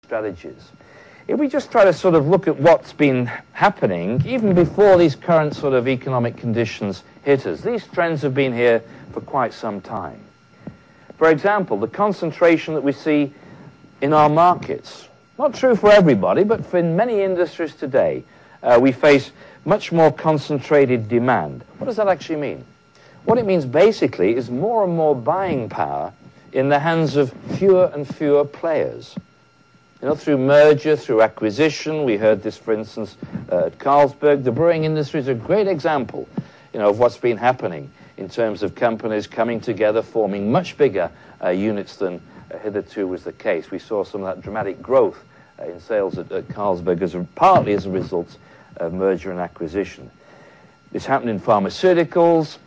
strategies. If we just try to sort of look at what's been happening, even before these current sort of economic conditions hit us, these trends have been here for quite some time. For example, the concentration that we see in our markets. Not true for everybody, but for in many industries today, we face much more concentrated demand. What does that actually mean? What it means basically is more and more buying power in the hands of fewer and fewer players. You know, through merger, through acquisition. We heard this, for instance, at Carlsberg. The brewing industry is a great example, you know, of what's been happening in terms of companies coming together, forming much bigger units than hitherto was the case. We saw some of that dramatic growth in sales at Carlsberg partly as a result of merger and acquisition. It's happened in pharmaceuticals.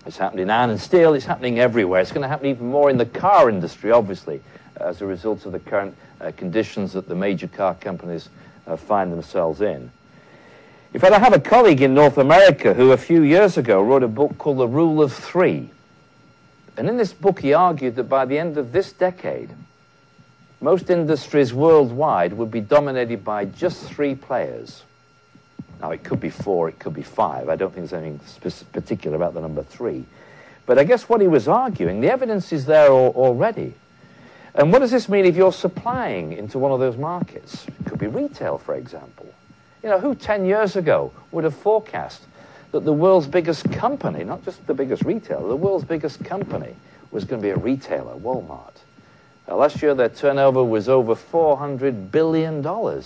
It's happened in iron and steel. It's happening everywhere. It's going to happen even more in the car industry, obviously, as a result of the current conditions that the major car companies find themselves in. In fact, I have a colleague in North America who a few years ago wrote a book called The Rule of Three. And in this book he argued that by the end of this decade, most industries worldwide would be dominated by just 3 players. Now, it could be 4, it could be 5. I don't think there's anything particular about the number 3. But I guess what he was arguing, the evidence is there already. And what does this mean if you're supplying into one of those markets? It could be retail, for example. You know, who 10 years ago would have forecast that the world's biggest company, not just the biggest retailer, the world's biggest company was going to be a retailer, Walmart? Last year, their turnover was over $400 billion. You know,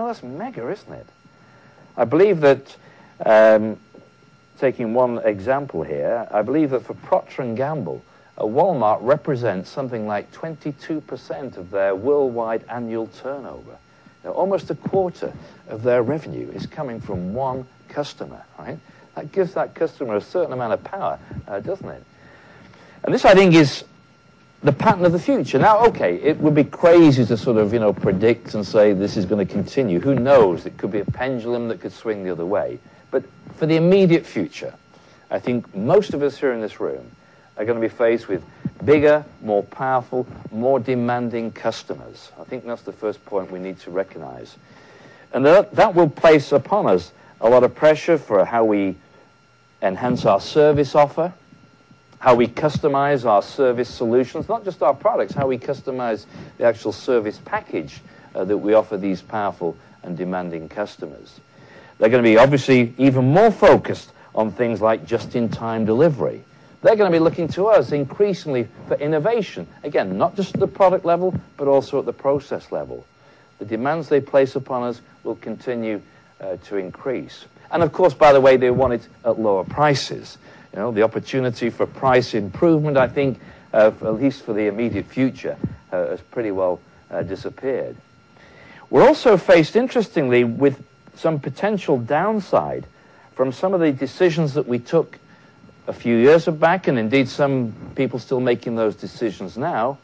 that's mega, isn't it? I believe that, taking one example here, I believe that for Procter & Gamble, Walmart represents something like 22% of their worldwide annual turnover. Now, almost a quarter of their revenue is coming from one customer, right? That gives that customer a certain amount of power, doesn't it? And this, I think, is the pattern of the future. Now, okay, it would be crazy to sort of, you know, predict and say this is going to continue. Who knows? It could be a pendulum that could swing the other way. But for the immediate future, I think most of us here in this room are going to be faced with bigger, more powerful, more demanding customers. I think that's the first point we need to recognize. And that will place upon us a lot of pressure for how we enhance our service offer, how we customize our service solutions, not just our products, how we customize the actual service package that we offer these powerful and demanding customers. They're going to be obviously even more focused on things like just-in-time delivery. They're going to be looking to us increasingly for innovation. Again, not just at the product level, but also at the process level. The demands they place upon us will continue to increase. And of course, by the way, they want it at lower prices. You know, the opportunity for price improvement, I think, at least for the immediate future, has pretty well disappeared. We're also faced, interestingly, with some potential downside from some of the decisions that we took a few years back, and indeed some people still making those decisions now,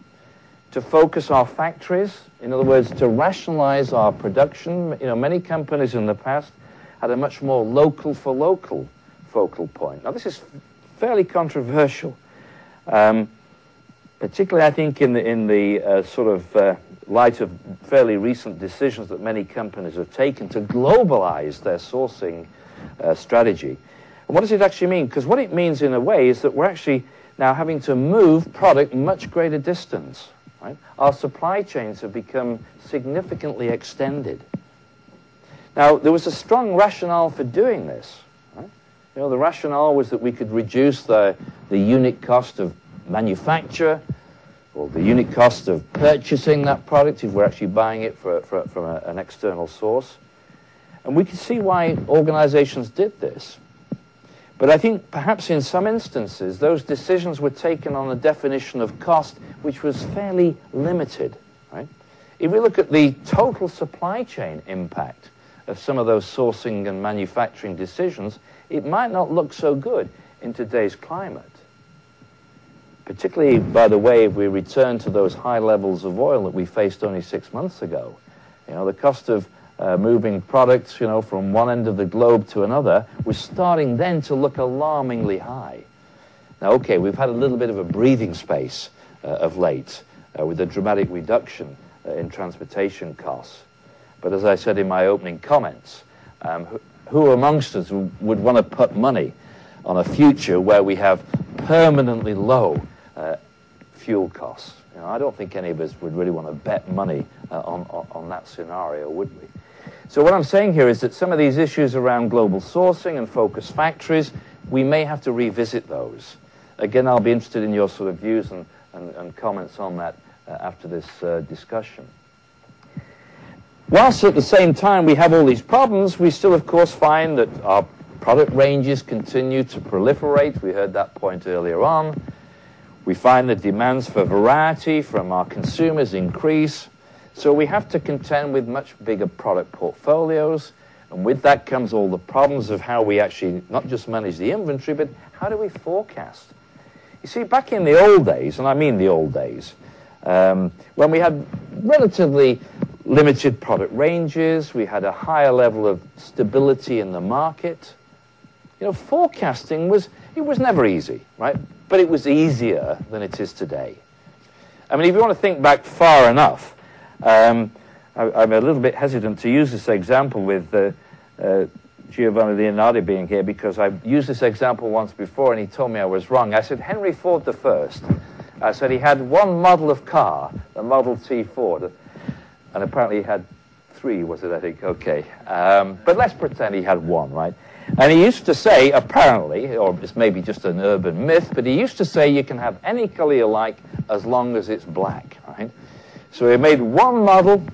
to focus our factories, in other words, to rationalize our production. You know, many companies in the past had a much more local for local focal point. Now, this is fairly controversial, particularly, I think, in the sort of light of fairly recent decisions that many companies have taken to globalize their sourcing strategy. And what does it actually mean? Because what it means, in a way, is that we're actually now having to move product much greater distance. Right? Our supply chains have become significantly extended. Now, there was a strong rationale for doing this. Right? You know, the rationale was that we could reduce the unit cost of manufacture, or the unit cost of purchasing that product if we're actually buying it from an external source. And we can see why organizations did this. But I think perhaps in some instances, those decisions were taken on a definition of cost which was fairly limited. Right? If we look at the total supply chain impact of some of those sourcing and manufacturing decisions, it might not look so good in today's climate. Particularly, by the way, if we return to those high levels of oil that we faced only 6 months ago. You know, the cost of moving products, you know, from one end of the globe to another was starting then to look alarmingly high. Now, okay, we've had a little bit of a breathing space of late with a dramatic reduction in transportation costs. But as I said in my opening comments, who amongst us would want to put money on a future where we have permanently low fuel costs? You know, I don't think any of us would really want to bet money on that scenario, would we? So what I'm saying here is that some of these issues around global sourcing and focus factories, we may have to revisit those. Again, I'll be interested in your sort of views and comments on that after this discussion. Whilst at the same time we have all these problems, we still, of course, find that our product ranges continue to proliferate. We heard that point earlier on. We find the demands for variety from our consumers increase. So we have to contend with much bigger product portfolios. And with that comes all the problems of how we actually not just manage the inventory, but how do we forecast? You see, back in the old days, and I mean the old days, when we had relatively limited product ranges, we had a higher level of stability in the market. You know, forecasting was never easy, right? But it was easier than it is today. I mean, if you want to think back far enough, I'm a little bit hesitant to use this example with Giovanni Leonardi being here, because I've used this example once before and he told me I was wrong. I said Henry Ford I. I said he had one model of car, the Model T Ford, and apparently he had 3, was it, I think? Okay. But let's pretend he had 1, right? And he used to say, apparently, or it's maybe just an urban myth, but he used to say you can have any color you like as long as it's black, right? So he made one model,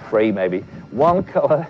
3 maybe, one color,